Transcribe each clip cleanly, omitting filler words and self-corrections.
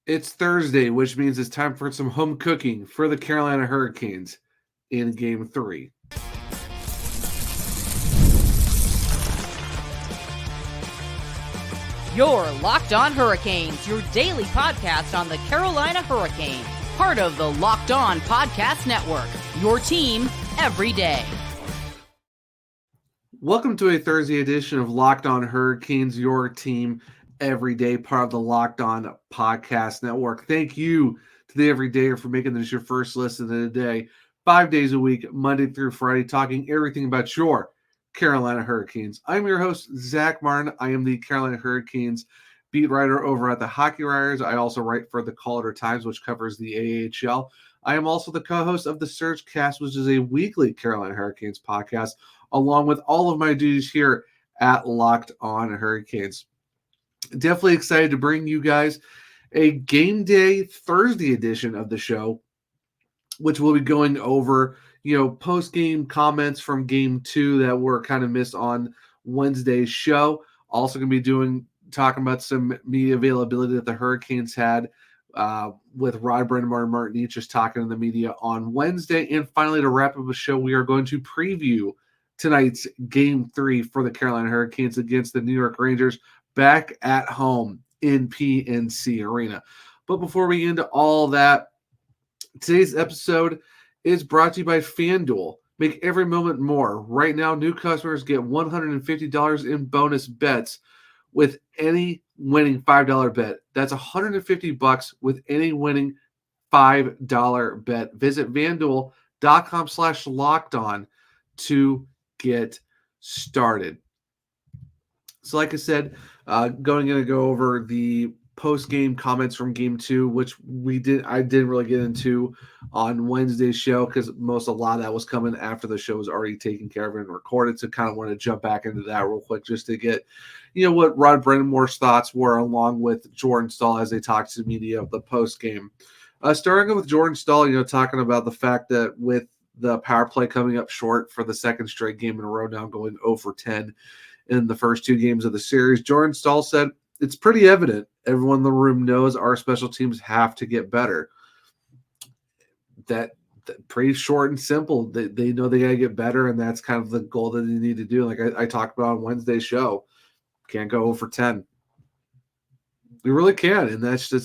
It's Thursday, which means it's time for some home cooking for the Carolina Hurricanes in Game 3. You're Locked On Hurricanes, your daily podcast on the Carolina Hurricanes. Part of the Locked On Podcast Network, your team every day. Welcome to a Thursday edition of Locked On Hurricanes, your team every day, part of the Locked On Podcast Network. Thank you to the Everydayer for making this your first listen of the day. 5 days a week, Monday through Friday, talking everything about your Carolina Hurricanes. I'm your host, Zach Martin. I am the Carolina Hurricanes beat writer over at the Hockey Writers. I also write for the Caller Times, which covers the AHL. I am also the co-host of the Surge Cast, which is a weekly Carolina Hurricanes podcast, along with all of my duties here at Locked On Hurricanes. Definitely excited to bring you guys a Game Day Thursday edition of the show, which we'll be going over, post-game comments from Game 2 that were kind of missed on Wednesday's show. Also going to be talking about some media availability that the Hurricanes had with Brind'Amour and Martin Necas talking to the media on Wednesday. And finally, to wrap up the show, we are going to preview tonight's Game 3 for the Carolina Hurricanes against the New York Rangers back at home in PNC Arena. But before we get into all that, today's episode is brought to you by FanDuel. Make every moment more. Right now, new customers get $150 in bonus bets with any winning $5 bet. That's $150 with any winning $5 bet. Visit FanDuel.com/lockedon to get started. So like I said, going to go over the post-game comments from Game 2, which I didn't really get into on Wednesday's show because a lot of that was coming after the show was already taken care of and recorded. So kind of want to jump back into that real quick just to get, what Rod Brind'Amour's thoughts were along with Jordan Staal as they talked to the media of the post-game. Starting with Jordan Staal, talking about the fact that with the power play coming up short for the second straight game in a row now, going 0 for 10 in the first 2 games of the series, Jordan Staal said, it's pretty evident. Everyone in the room knows our special teams have to get better. That pretty short and simple. They know they got to get better, and that's kind of the goal that they need to do. Like I talked about on Wednesday's show, can't go 0 for 10. You really can, and that's the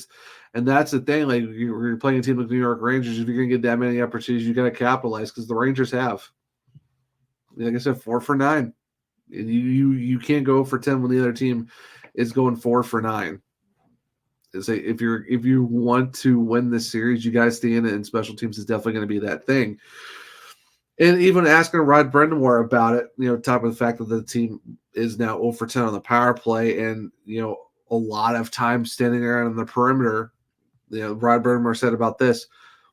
thing. Like you're playing a team like New York Rangers, if you're going to get that many opportunities, you got to capitalize because the Rangers have. Like I said, 4 for 9. And you can't go for 10 when the other team is going 4 for 9. If you want to win this series, you guys stay in it, and special teams is definitely going to be that thing. And even asking Rod Brind'Amour about it, top of the fact that the team is now 0 for 10 on the power play, and a lot of time standing around on the perimeter. Rod Brind'Amour said about this,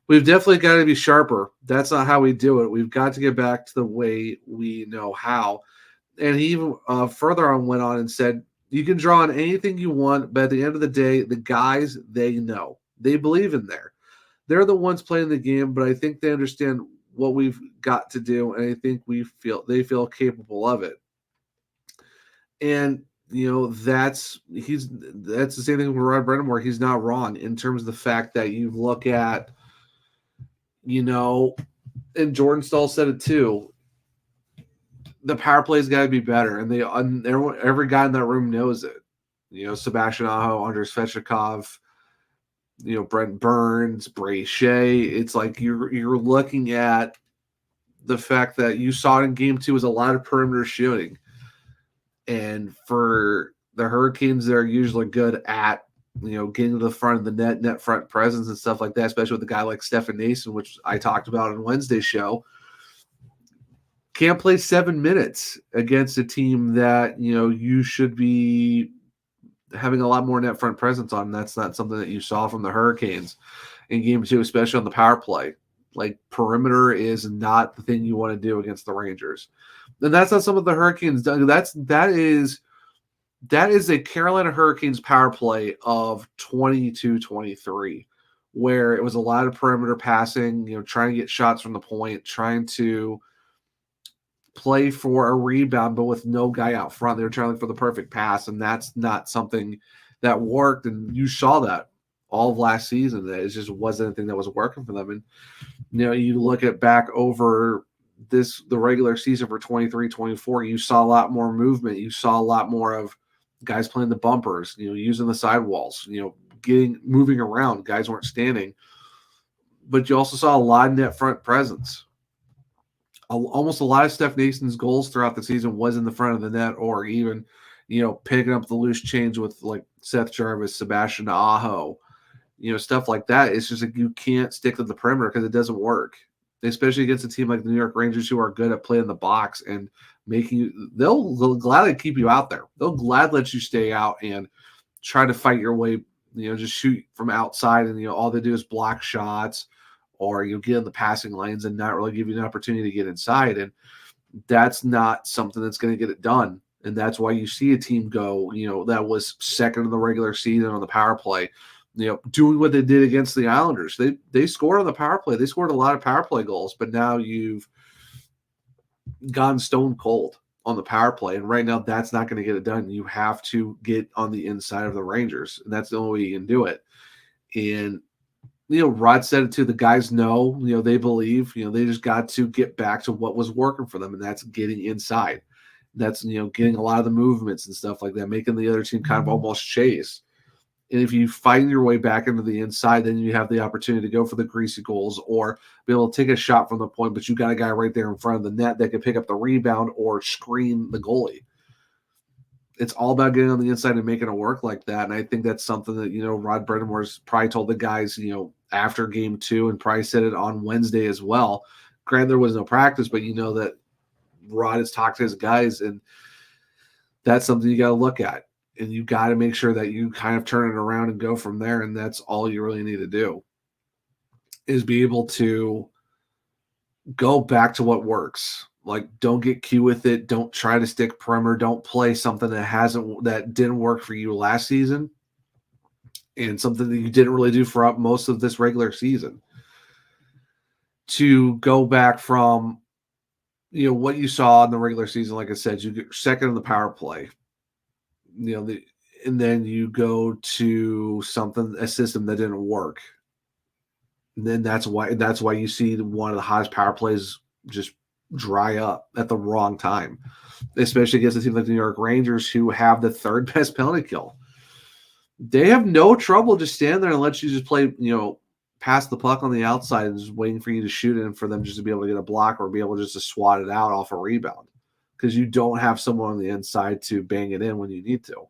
we've definitely got to be sharper. That's not how we do it. We've got to get back to the way we know how. And he even further on went on and said, you can draw on anything you want, but at the end of the day, the guys, they know. They believe in there. They're the ones playing the game, but I think they understand what we've got to do, and I think they feel capable of it. And that's the same thing with Rod Brind'Amour. He's not wrong in terms of the fact that you look at, and Jordan Staal said it too, the power play's got to be better, and every guy in that room knows it. Sebastian Aho, Andrei Svechnikov, Brent Burns, Bray Shea. It's like you're looking at the fact that you saw it in Game 2 was a lot of perimeter shooting, and for the Hurricanes, they're usually good at getting to the front of the net front presence and stuff like that, especially with a guy like Stefan Noesen, which I talked about on Wednesday's show. Can't play 7 minutes against a team that, you should be having a lot more net front presence on. That's not something that you saw from the Hurricanes in Game 2, especially on the power play. Like, perimeter is not the thing you want to do against the Rangers. And that's not something the Hurricanes done. That is a Carolina Hurricanes power play of 22-23, where it was a lot of perimeter passing, trying to get shots from the point, trying to play for a rebound, but with no guy out front. They were trying to look for the perfect pass, and that's not something that worked. And you saw that all of last season. That it just wasn't anything that was working for them. And you look at back over the regular season for 23-24, you saw a lot more movement. You saw a lot more of guys playing the bumpers, using the sidewalls, moving around. Guys weren't standing. But you also saw a lot of net front presence. Almost a lot of Steph Nason's goals throughout the season was in the front of the net, or even, picking up the loose change with like Seth Jarvis, Sebastian Aho, stuff like that. It's just like you can't stick to the perimeter because it doesn't work, especially against a team like the New York Rangers who are good at playing the box and making you. They'll gladly keep you out there. They'll gladly let you stay out and try to fight your way. Just shoot from outside, and all they do is block shots, or get in the passing lanes and not really give you an opportunity to get inside. And that's not something that's going to get it done. And that's why you see a team go, that was second in the regular season on the power play, doing what they did against the Islanders. They scored on the power play. They scored a lot of power play goals, but now you've gone stone cold on the power play. And right now that's not going to get it done. You have to get on the inside of the Rangers, and that's the only way you can do it. And Rod said it too. The guys know, they believe, they just got to get back to what was working for them, and that's getting inside. That's, getting a lot of the movements and stuff like that, making the other team kind of almost chase. And if you find your way back into the inside, then you have the opportunity to go for the greasy goals or be able to take a shot from the point, but you got a guy right there in front of the net that can pick up the rebound or screen the goalie. It's all about getting on the inside and making it work like that. And I think that's something that, Rod Brind'Amour's probably told the guys, after game 2, and probably said it on Wednesday as well. Granted, there was no practice, but that Rod has talked to his guys, and that's something you got to look at. And you got to make sure that you kind of turn it around and go from there. And that's all you really need to do, is be able to go back to what works. Like, don't get cute with it. Don't try to stick perimeter. Don't play something that didn't work for you last season, and something that you didn't really do for most of this regular season. To go back from, what you saw in the regular season, like I said, you get second in the power play, and then you go to a system that didn't work. And then that's why you see one of the hottest power plays just dry up at the wrong time, especially against a team like the New York Rangers, who have the third best penalty kill. They have no trouble just standing there and let you just play, pass the puck on the outside and just waiting for you to shoot it, and for them just to be able to get a block or be able just to swat it out off a rebound, because you don't have someone on the inside to bang it in when you need to.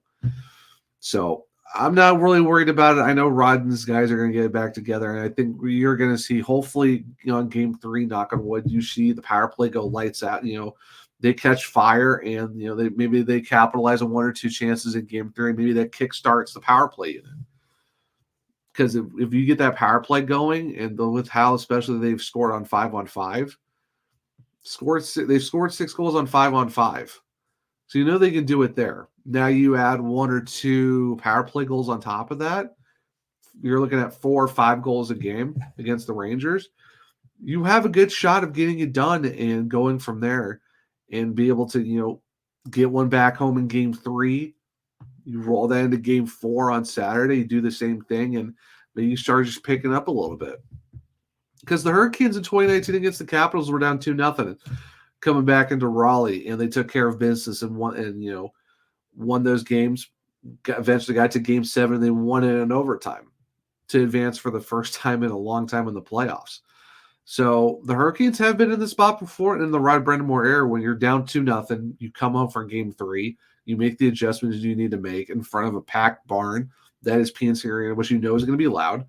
So I'm not really worried about it. I know Rod and his guys are going to get it back together, and I think you're going to see, hopefully, in game 3, knock on wood, you see the power play go lights out. They catch fire, and maybe they capitalize on 1 or 2 chances in game 3. Maybe that kick starts the power play unit. Because if you get that power play going, and with how especially they've scored on 5-on-5, they've scored 6 goals on 5-on-5. So they can do it there. Now you add 1 or 2 power play goals on top of that. You're looking at 4 or 5 goals a game against the Rangers. You have a good shot of getting it done and going from there, and be able to, get one back home in game 3. You roll that into game 4 on Saturday. You do the same thing, and maybe you start just picking up a little bit. Because the Hurricanes in 2019 against the Capitals were down 2-0, coming back into Raleigh, and they took care of business and won those games. Eventually got to game 7, and they won it in overtime to advance for the first time in a long time in the playoffs. So the Hurricanes have been in the spot before in the Rod Brind'Amour era. When you're down 2-0, you come home for game 3, you make the adjustments you need to make in front of a packed barn that is PNC Arena, which is going to be loud,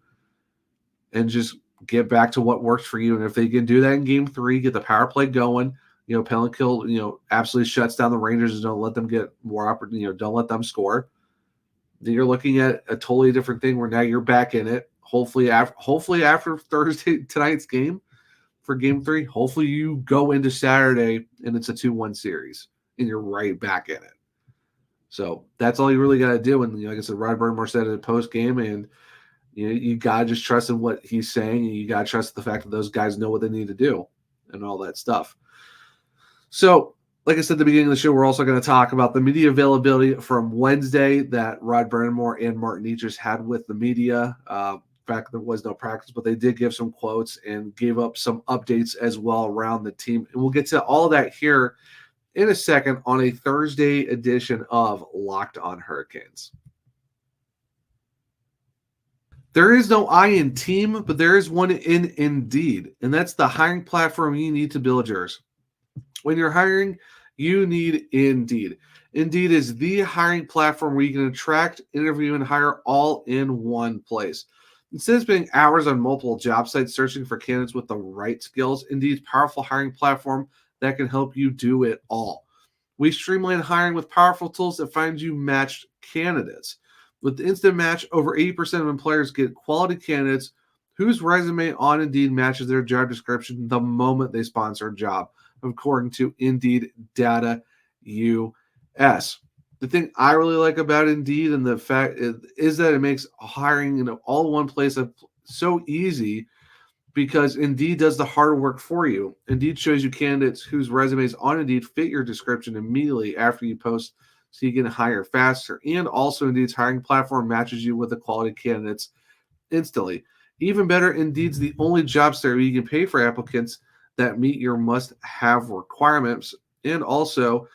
and just get back to what works for you. And if they can do that in game 3, get the power play going, penalty kill, absolutely shuts down the Rangers and don't let them get more opportunity, don't let them score. Then you're looking at a totally different thing where now you're back in it. Hopefully after tonight's game for game 3, hopefully you go into Saturday and it's a 2-1 series and you're right back in it. So that's all you really got to do. And like I said, Rod Brind'Amour said it post game, and you got to just trust in what he's saying, and you got to trust the fact that those guys know what they need to do and all that stuff. So Like I said at the beginning of the show, we're also going to talk about the media availability from Wednesday that Brind'Amour and Martin Necas had with the media. In fact, there was no practice, but they did give some quotes and gave up some updates as well around the team. And we'll get to all of that here in a second on a Thursday edition of Locked on Hurricanes. There is no I in team, but there is one in Indeed, and that's the hiring platform you need to build yours. When you're hiring, you need Indeed. Indeed is the hiring platform where you can attract, interview, and hire all in one place. Instead of spending hours on multiple job sites searching for candidates with the right skills, Indeed's powerful hiring platform that can help you do it all. We streamline hiring with powerful tools that find you matched candidates. With Instant Match, over 80% of employers get quality candidates whose resume on Indeed matches their job description the moment they sponsor a job, according to Indeed Data US. The thing I really like about Indeed and the fact is that it makes hiring in all one place so easy because Indeed does the hard work for you. Indeed shows you candidates whose resumes on Indeed fit your description immediately after you post so you can hire faster. And also Indeed's hiring platform matches you with the quality candidates instantly. Even better, Indeed's the only job site where you can pay for applicants that meet your must-have requirements. And also,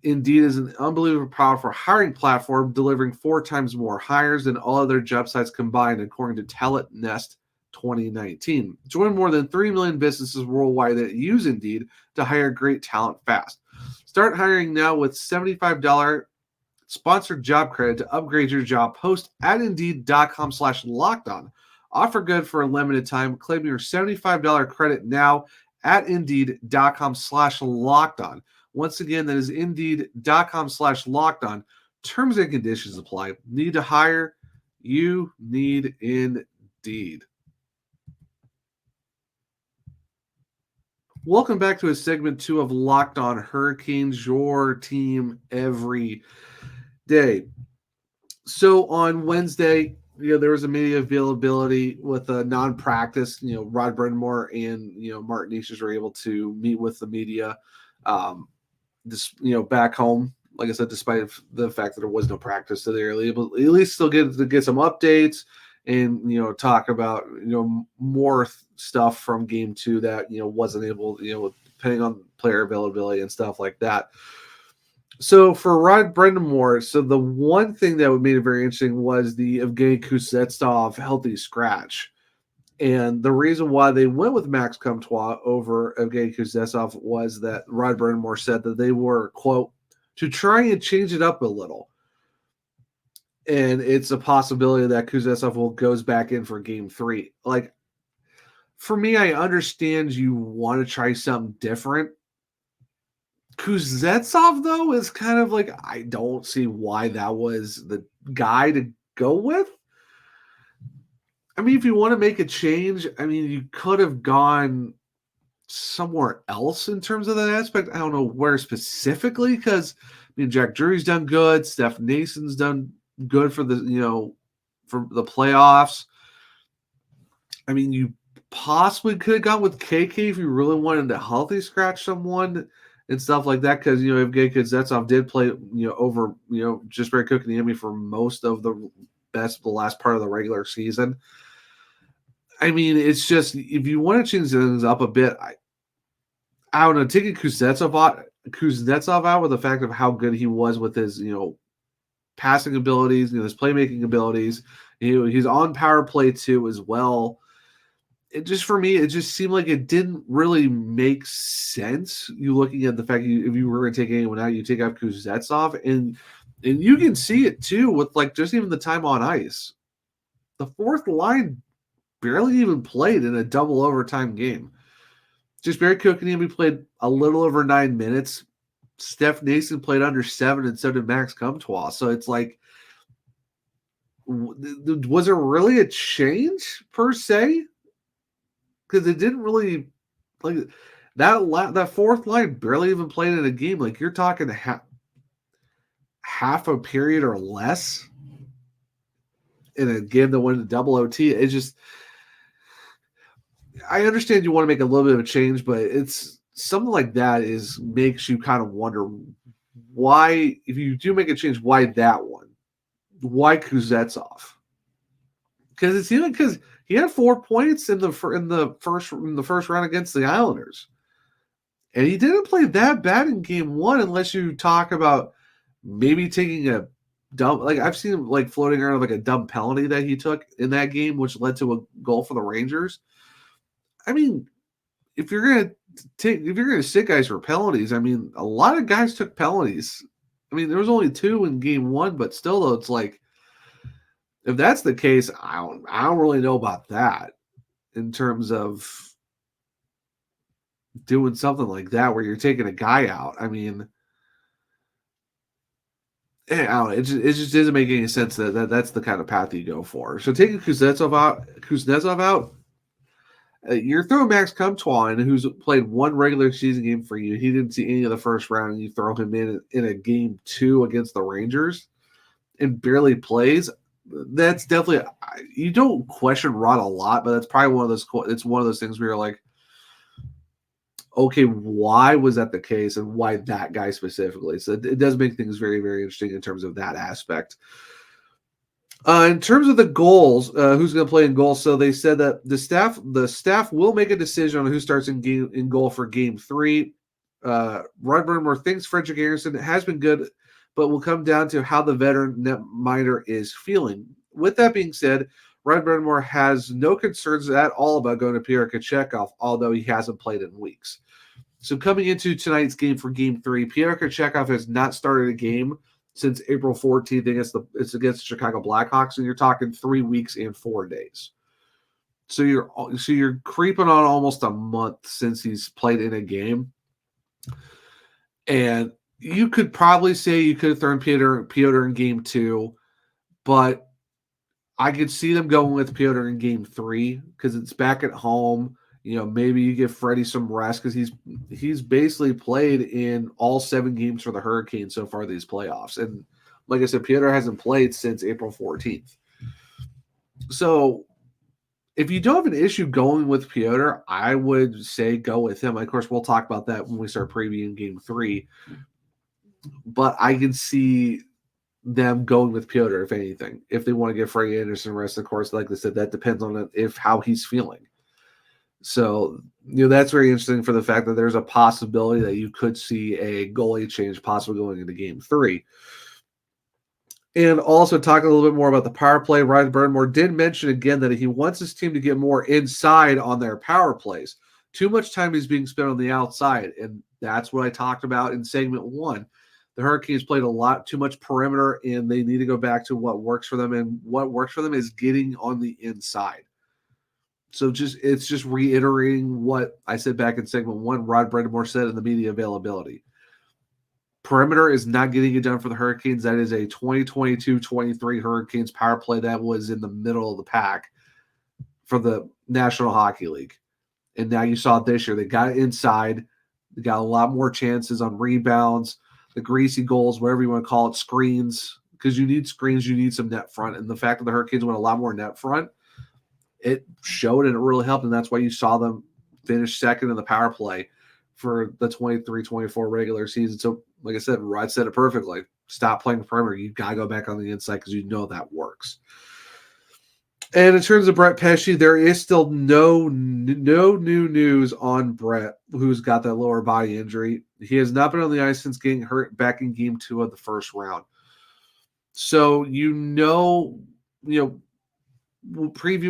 Indeed is an unbelievably powerful hiring platform, delivering 4 times more hires than all other job sites combined, according to Talent Nest 2019. Join more than 3 million businesses worldwide that use Indeed to hire great talent fast. Start hiring now with $75 sponsored job credit to upgrade your job. Post at Indeed.com/lockedon. Offer good for a limited time. Claim your $75 credit now at Indeed.com/lockedon. Once again, that is Indeed.com/lockedon. Terms and conditions apply. Need to hire? You need Indeed. Welcome back to a segment 2 of Locked on Hurricanes, your team every day. So on Wednesday, there was a media availability with a non-practice. Brind'Amour and Martin Necas were able to meet with the media, back home. Like I said, despite the fact that there was no practice, so they're able at least still get some updates and talk about more stuff from game 2 that wasn't able, depending on player availability and stuff like that. So for Brind'Amour, so the one thing that made it very interesting was the Evgeny Kuznetsov healthy scratch. And the reason why they went with Max Comtois over Evgeny Kuznetsov was that Brind'Amour said that they were, quote, to try and change it up a little. And it's a possibility that Kuznetsov goes back in for game 3. Like, for me, I understand you want to try something different. Kuznetsov, though, is kind of like, I don't see why that was the guy to go with. I mean, if you want to make a change, you could have gone somewhere else in terms of that aspect. I don't know where specifically, because Jack Drury's done good. Steph Nason's done good for the for the playoffs. You possibly could have gone with KK if you really wanted to healthy scratch someone and stuff like that, because Evgeny Kuznetsov did play over just very Kotkaniemi for most of the last part of the regular season. It's just, if you want to change things up a bit, I don't know, taking Kuznetsov out with the fact of how good he was with his passing abilities, his playmaking abilities. He's on power play too as well. For me, it just seemed like it didn't really make sense. You looking at the fact if you were going to take anyone out, you take out Kuznetsov, and you can see it too with just even the time on ice. The fourth line barely even played in a double overtime game. Just Barry Kotkaniemi played a little over 9 minutes. Steph Nason played under 7, and so did Max Comtois. So it's like, was it really a change per se? Because it didn't really, that fourth line barely even played in a game. Like, you're talking half a period or less in a game that went to double OT. It's just, I understand you want to make a little bit of a change, but it's something like that makes you kind of wonder why, if you do make a change, why that one? Why Kuznetsov? Because it seemed like because he had 4 points in the first round against the Islanders, and he didn't play that bad in game one, unless you talk about maybe taking a dumb, like I've seen him like floating around like a dumb penalty that he took in that game, which led to a goal for the Rangers. I mean, if you're gonna sit guys for penalties, I mean, a lot of guys took penalties. I mean, there was only 2 in game one, but still, though, it's like, if that's the case, I don't really know about that in terms of doing something like that where you're taking a guy out. I mean, I don't know. It just doesn't make any sense that's the kind of path you go for. So taking Kuznetsov out, you're throwing Max Comtois in, who's played 1 regular season game for you. He didn't see any of the first round, and you throw him in a game 2 against the Rangers and barely plays. That's definitely, you don't question Rod a lot, but that's probably one of those. It's one of those things where you're like, okay, why was that the case, and why that guy specifically? So it does make things very, very interesting in terms of that aspect. In terms of the goals, who's going to play in goal? So they said that the staff will make a decision on who starts in goal for game 3. Rod Brind'Amour thinks Frederick Anderson has been good, but will come down to how the veteran netminder is feeling. With that being said, Rod Brind'Amour has no concerns at all about going to Pyotr Kochetkov, although he hasn't played in weeks. So coming into tonight's game for game 3, Pyotr Kochetkov has not started a game since April 14th against the Chicago Blackhawks, and you're talking 3 weeks and 4 days. So you're creeping on almost a month since he's played in a game. And you could probably say you could have thrown Pyotr in game 2, but I could see them going with Pyotr in game 3 because it's back at home. You know, maybe you give Freddie some rest because he's basically played in all 7 games for the Hurricanes so far these playoffs. And like I said, Pyotr hasn't played since April 14th. So if you don't have an issue going with Pyotr, I would say go with him. Of course, we'll talk about that when we start previewing game 3. But I can see them going with Pyotr, if anything, if they want to give Freddie Anderson rest. Of course, like I said, that depends on how he's feeling. So, that's very interesting for the fact that there's a possibility that you could see a goalie change possibly going into game 3. And also talking a little bit more about the power play, Rod Brind'Amour did mention again that he wants his team to get more inside on their power plays. Too much time is being spent on the outside, and that's what I talked about in segment 1. The Hurricanes played a lot too much perimeter, and they need to go back to what works for them, and what works for them is getting on the inside. So it's just reiterating what I said back in segment 1, Rod Brind'Amour said in the media availability. Perimeter is not getting it done for the Hurricanes. That is a 2022-23 Hurricanes power play that was in the middle of the pack for the National Hockey League. And now you saw it this year. They got it inside. They got a lot more chances on rebounds, the greasy goals, whatever you want to call it, screens. Because you need screens, you need some net front. And the fact that the Hurricanes went a lot more net front, it showed and it really helped. And that's why you saw them finish second in the power play for the 23-24 regular season. So, like I said, Rod said it perfectly. Stop playing perimeter. You got to go back on the inside because you know that works. And in terms of Brett Pesce, there is still no new news on Brett, who's got that lower body injury. He has not been on the ice since getting hurt back in game 2 of the first round. So, previewing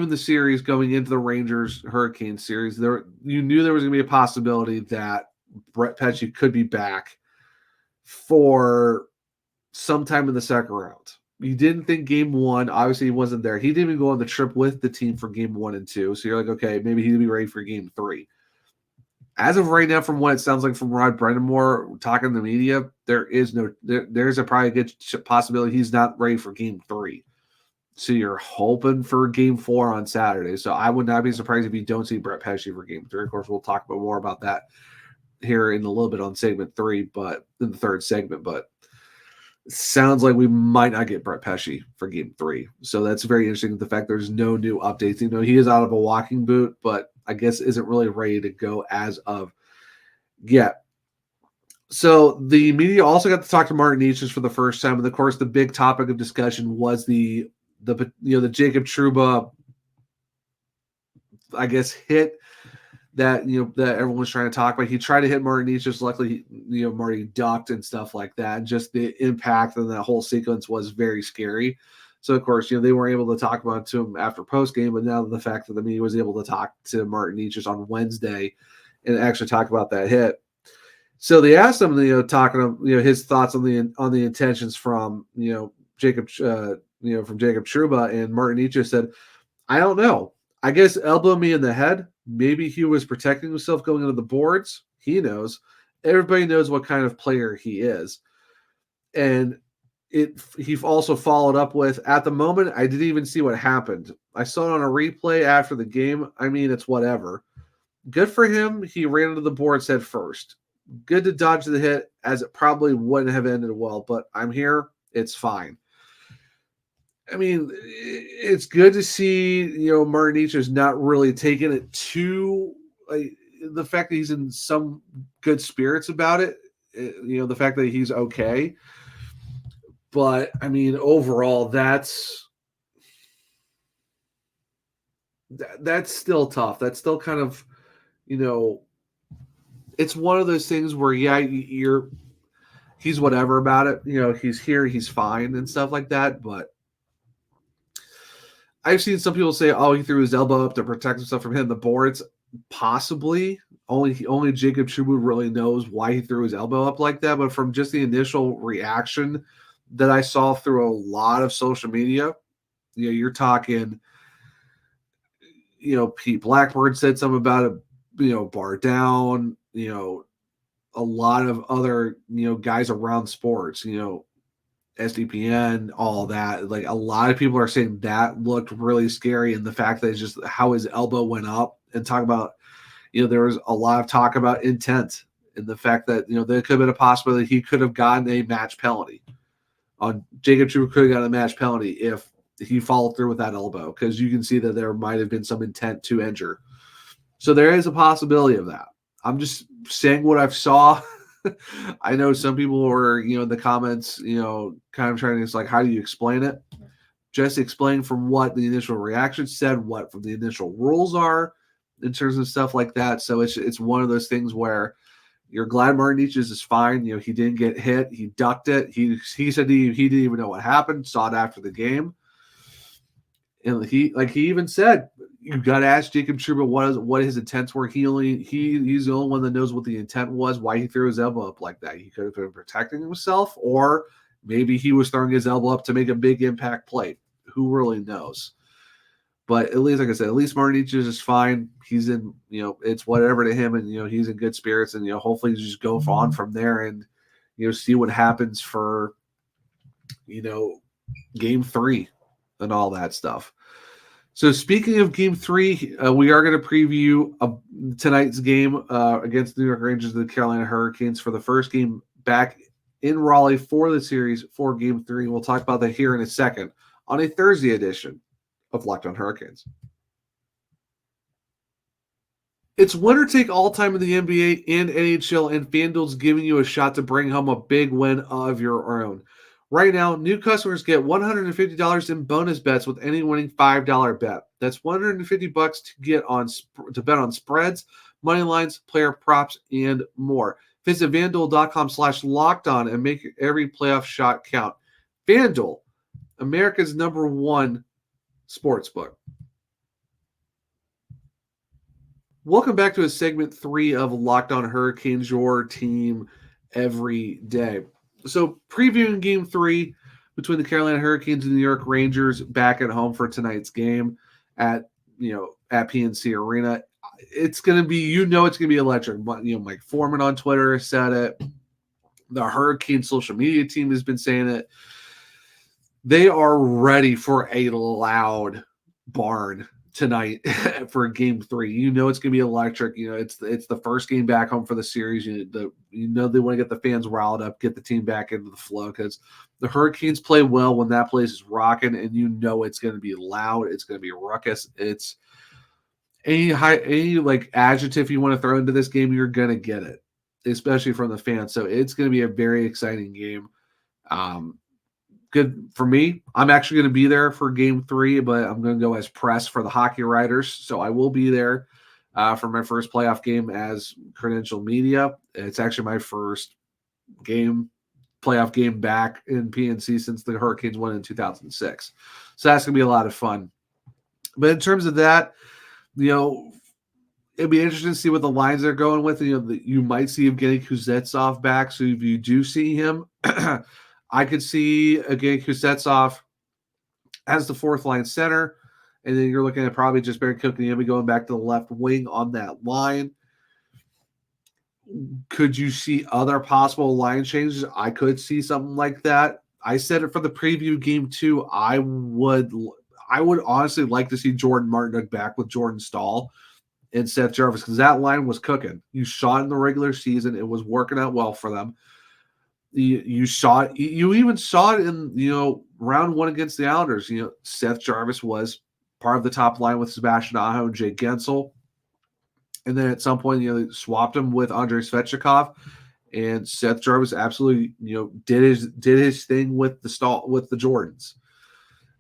the series going into the Rangers Hurricane series, you knew there was going to be a possibility that Brett Pesce could be back for sometime in the second round. You didn't think game 1, obviously he wasn't there. He didn't even go on the trip with the team for game 1 and 2. So you're like, okay, maybe he'll be ready for game 3. As of right now, from what it sounds like from Rod Brind'Amour talking to the media, there's a probably good possibility he's not ready for game 3. So you're hoping for game 4 on Saturday. So I would not be surprised if you don't see Brett Pesce for game 3. Of course, we'll talk about more about that here in a little bit on segment 3, but in the third segment. But it sounds like we might not get Brett Pesce for game 3. So that's very interesting. The fact there's no new updates. He is out of a walking boot, but I guess isn't really ready to go as of yet. So the media also got to talk to Martin Necas for the first time, and of course, the big topic of discussion was the Jacob Trouba, I guess, hit that that everyone was trying to talk about. He tried to hit Martin Necas, luckily, Marty ducked and stuff like that. And just the impact of that whole sequence was very scary. So of course, they weren't able to talk about it to him after post game, but now the fact that the media was able to talk to Martin Necas on Wednesday and actually talk about that hit. So they asked him, talking his thoughts on the intentions from Jacob, from Jacob Trouba, and Martin Necas said, "I don't know. I guess elbow me in the head. Maybe he was protecting himself going into the boards. He knows. Everybody knows what kind of player he is." And he also followed up with, "At the moment, I didn't even see what happened. I saw it on a replay after the game. I mean, it's whatever. Good for him. He ran into the boards head first. Good to dodge the hit, as it probably wouldn't have ended well, but I'm here. It's fine." I mean, it's good to see, Martin Necas not really taking it too, like, the fact that he's in some good spirits about it, the fact that he's okay. But, I mean, overall, that's still tough. That's still kind of, it's one of those things where, yeah, he's whatever about it. He's here, he's fine and stuff like that, but I've seen some people say, "Oh, he threw his elbow up to protect himself from hitting the boards." Possibly. Only Jacob Trouba really knows why he threw his elbow up like that. But from just the initial reaction that I saw through a lot of social media, you're talking, Pete Blackbird said something about it, Bar Down, a lot of other, guys around sports, SDPN, all that. Like, a lot of people are saying that looked really scary, and the fact that it's just how his elbow went up, and talk about, there was a lot of talk about intent, and the fact that, there could have been a possibility he could have gotten a match penalty. Jacob Trouba could have gotten a match penalty if he followed through with that elbow, because you can see that there might have been some intent to injure. So there is a possibility of that. I'm just saying what I've saw. I know some people were, in the comments, kind of trying to, it's like, how do you explain it? Just explain from what the initial reaction said, what from the initial rules are in terms of stuff like that. So it's one of those things where you're glad Martin Necas is fine. He didn't get hit. He ducked it. He said he didn't even know what happened, saw it after the game. And he even said, you got to ask Jacob Trouba what his intents were. He's the only one that knows what the intent was, why he threw his elbow up like that. He could have been protecting himself, or maybe he was throwing his elbow up to make a big impact play. Who really knows? But at least, like I said, at least Martin Necas is fine. He's in, it's whatever to him, and he's in good spirits, and hopefully just go on from there and see what happens for game 3 and all that stuff. So speaking of game 3, we are going to preview tonight's game against the New York Rangers and the Carolina Hurricanes for the first game back in Raleigh for the series for game 3. We'll talk about that here in a second on a Thursday edition of Locked On Hurricanes. It's winner take all time in the NBA and NHL, and FanDuel's giving you a shot to bring home a big win of your own. Right now, new customers get $150 in bonus bets with any winning $5 bet. That's $150 to bet on spreads, money lines, player props, and more. Visit FanDuel.com/lockedon and make every playoff shot count. FanDuel, America's #1 sportsbook. Welcome back to segment 3 of Locked On Hurricanes, your team every day. So previewing game 3 between the Carolina Hurricanes and the New York Rangers back at home for tonight's game at PNC Arena. It's going to be, it's going to be electric. Mike Foreman on Twitter said it. The Hurricane social media team has been saying it. They are ready for a loud barn tonight for game 3. It's going to be electric. It's the first game back home for the series. They want to get the fans riled up, get the team back into the flow, because the Hurricanes play well when that place is rocking, and it's going to be loud. It's going to be ruckus. It's any adjective you want to throw into this game, you're going to get it. especially from the fans. So it's going to be a very exciting game. Good for me. I'm actually going to be there for game 3, but I'm going to go as press for the hockey writers. So I will be there for my first playoff game as credential media. It's actually my first playoff game back in PNC since the Hurricanes won in 2006. So that's going to be a lot of fun. But in terms of that, it'd be interesting to see what the lines are going with. You might see Evgeny Kuznetsov back. So if you do see him, I could see again Kuznetsov as the fourth line center, and then you're looking at probably just Barry Kotkaniemi going back to the left wing on that line. Could you see other possible line changes? I could see something like that. I said it for the preview game 2. I would honestly like to see Jordan Martin back with Jordan Staal and Seth Jarvis, because that line was cooking. You saw it in the regular season. It was working out well for them. You saw it. You even saw it in round 1 against the Islanders. Seth Jarvis was part of the top line with Sebastian Aho and Jake Gensel, and then at some point they swapped him with Andrei Svechnikov, and Seth Jarvis absolutely did his thing with the Jordans.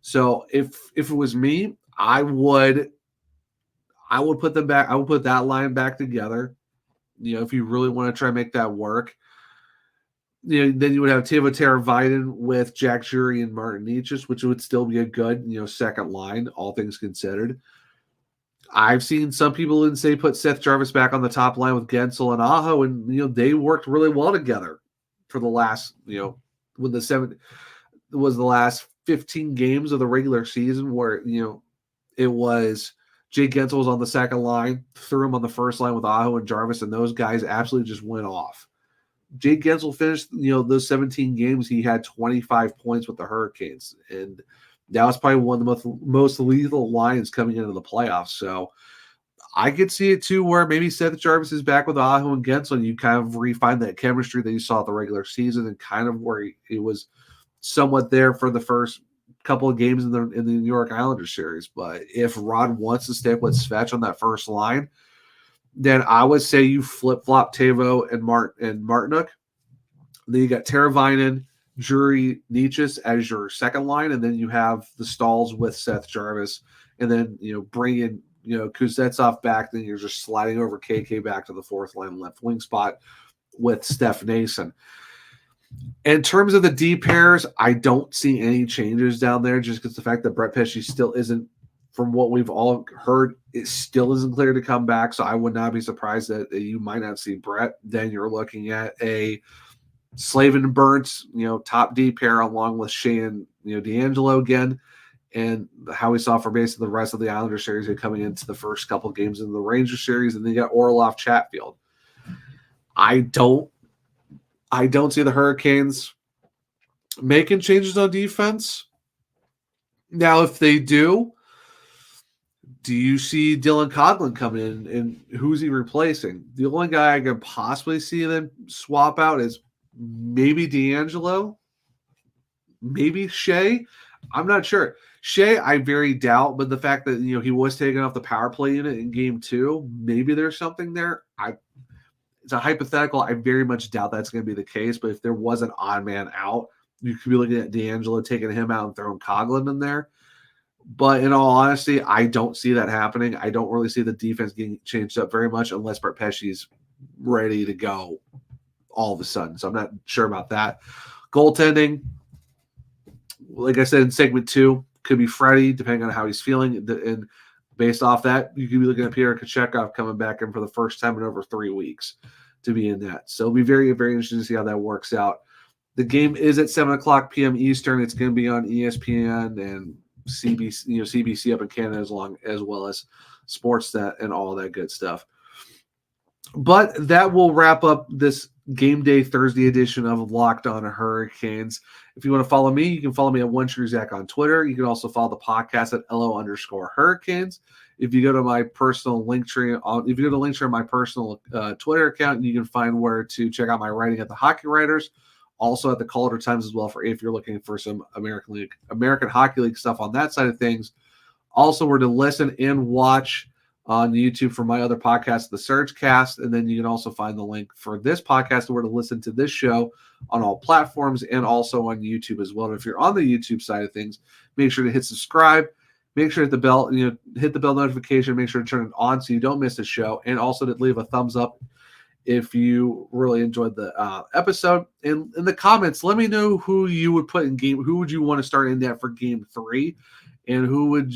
So if it was me, I would put them back. I would put that line back together. If you really want to try and make that work. Then you would have Teuvo Teravainen with Jack Drury and Martin Necas, which would still be a good, second line, all things considered. I've seen some people even say put Seth Jarvis back on the top line with Gensel and Aho, and they worked really well together for the last, when the last 15 games of the regular season, where it was Jake Gensel was on the second line, threw him on the first line with Aho and Jarvis, and those guys absolutely just went off. Jake Gensel finished, those 17 games. He had 25 points with the Hurricanes, and that was probably one of the most lethal lines coming into the playoffs. So I could see it too, where maybe Seth Jarvis is back with Aho and Gensel, and you kind of refine that chemistry that you saw at the regular season, and kind of where he was somewhat there for the first couple of games in the New York Islanders series. But if Rod wants to stick with Svech on that first line, then I would say you flip-flop Teuvo and Martinuk. Then you got Teravainen, Drury, Necas as your second line, and then you have the Staals with Seth Jarvis, and then bring in Kuznetsov back. Then you're just sliding over KK back to the fourth line left wing spot with Steph Nason. In terms of the D pairs, I don't see any changes down there, just because the fact that Brett Pesce still isn't, from what we've all heard, it still isn't clear to come back. So I would not be surprised that you might not see Brett. Then you're looking at a Slavin and Burns, top D pair, along with Shea and D'Angelo again, and how we saw for basically the rest of the Islander series coming into the first couple games in the Ranger series, and then you got Orlov Chatfield. I don't see the Hurricanes making changes on defense. Now, if they do you see Dylan Coghlan coming in, and who's he replacing? The only guy I could possibly see them swap out is maybe D'Angelo, maybe Shea. I'm not sure. Shea, I very doubt, but the fact that he was taken off the power play unit in game 2, maybe there's something there. It's a hypothetical. I very much doubt that's going to be the case, but if there was an odd man out, you could be looking at D'Angelo taking him out and throwing Coghlan in there. But in all honesty, I don't see that happening. I don't really see the defense getting changed up very much unless Brett Pesce's ready to go all of a sudden. So I'm not sure about that. Goaltending, like I said in segment 2, could be Freddie, depending on how he's feeling. And based off that, you could be looking at Peter Kochetkov coming back in for the first time in over 3 weeks to be in that. So it'll be very, very interesting to see how that works out. The game is at 7:00 p.m. Eastern. It's going to be on ESPN and CBC up in Canada, as well as Sportsnet and all that good stuff. But that will wrap up this Game Day Thursday edition of Locked On Hurricanes. If you want to follow me, you can follow me at OneTrueZach on Twitter. You can also follow the podcast at LO_Hurricanes. If you go to my personal Linktree, on my personal Twitter account, you can find where to check out my writing at the Hockey Writers. Also at the Calder Times as well, for if you're looking for some American Hockey League stuff on that side of things. Also, where to listen and watch on YouTube for my other podcast, The Surge Cast. And then you can also find the link for this podcast where to listen to this show on all platforms and also on YouTube as well. And if you're on the YouTube side of things, make sure to hit subscribe. Make sure to hit the bell, hit the bell notification. Make sure to turn it on so you don't miss the show. And also to leave a thumbs up if you really enjoyed the episode. And in the comments, let me know who you would put in game. Who would you want to start in that for game 3? And who would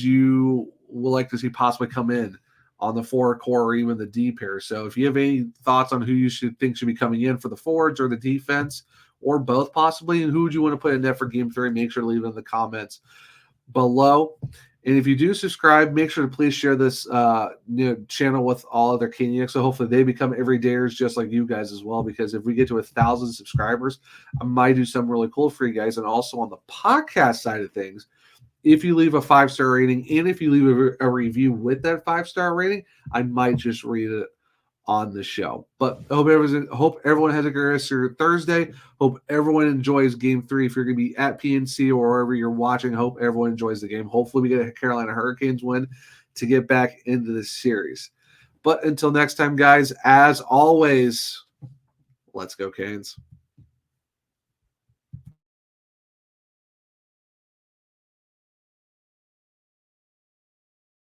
like to see possibly come in on the forward core or even the D pair? So if you have any thoughts on who you should be coming in for the forwards or the defense or both possibly, and who would you want to put in net for game 3, make sure to leave it in the comments below. And if you do subscribe, make sure to please share this channel with all other Caniacs. So hopefully they become everydayers just like you guys as well. Because if we get to 1,000 subscribers, I might do something really cool for you guys. And also on the podcast side of things, if you leave a 5-star rating and if you leave a review with that 5-star rating, I might just read it on the show. But I hope everyone has a great rest of your Thursday. Hope everyone enjoys game 3. If you're going to be at PNC or wherever you're watching, hope everyone enjoys the game. Hopefully we get a Carolina Hurricanes win to get back into this series. But until next time, guys, as always, let's go Canes.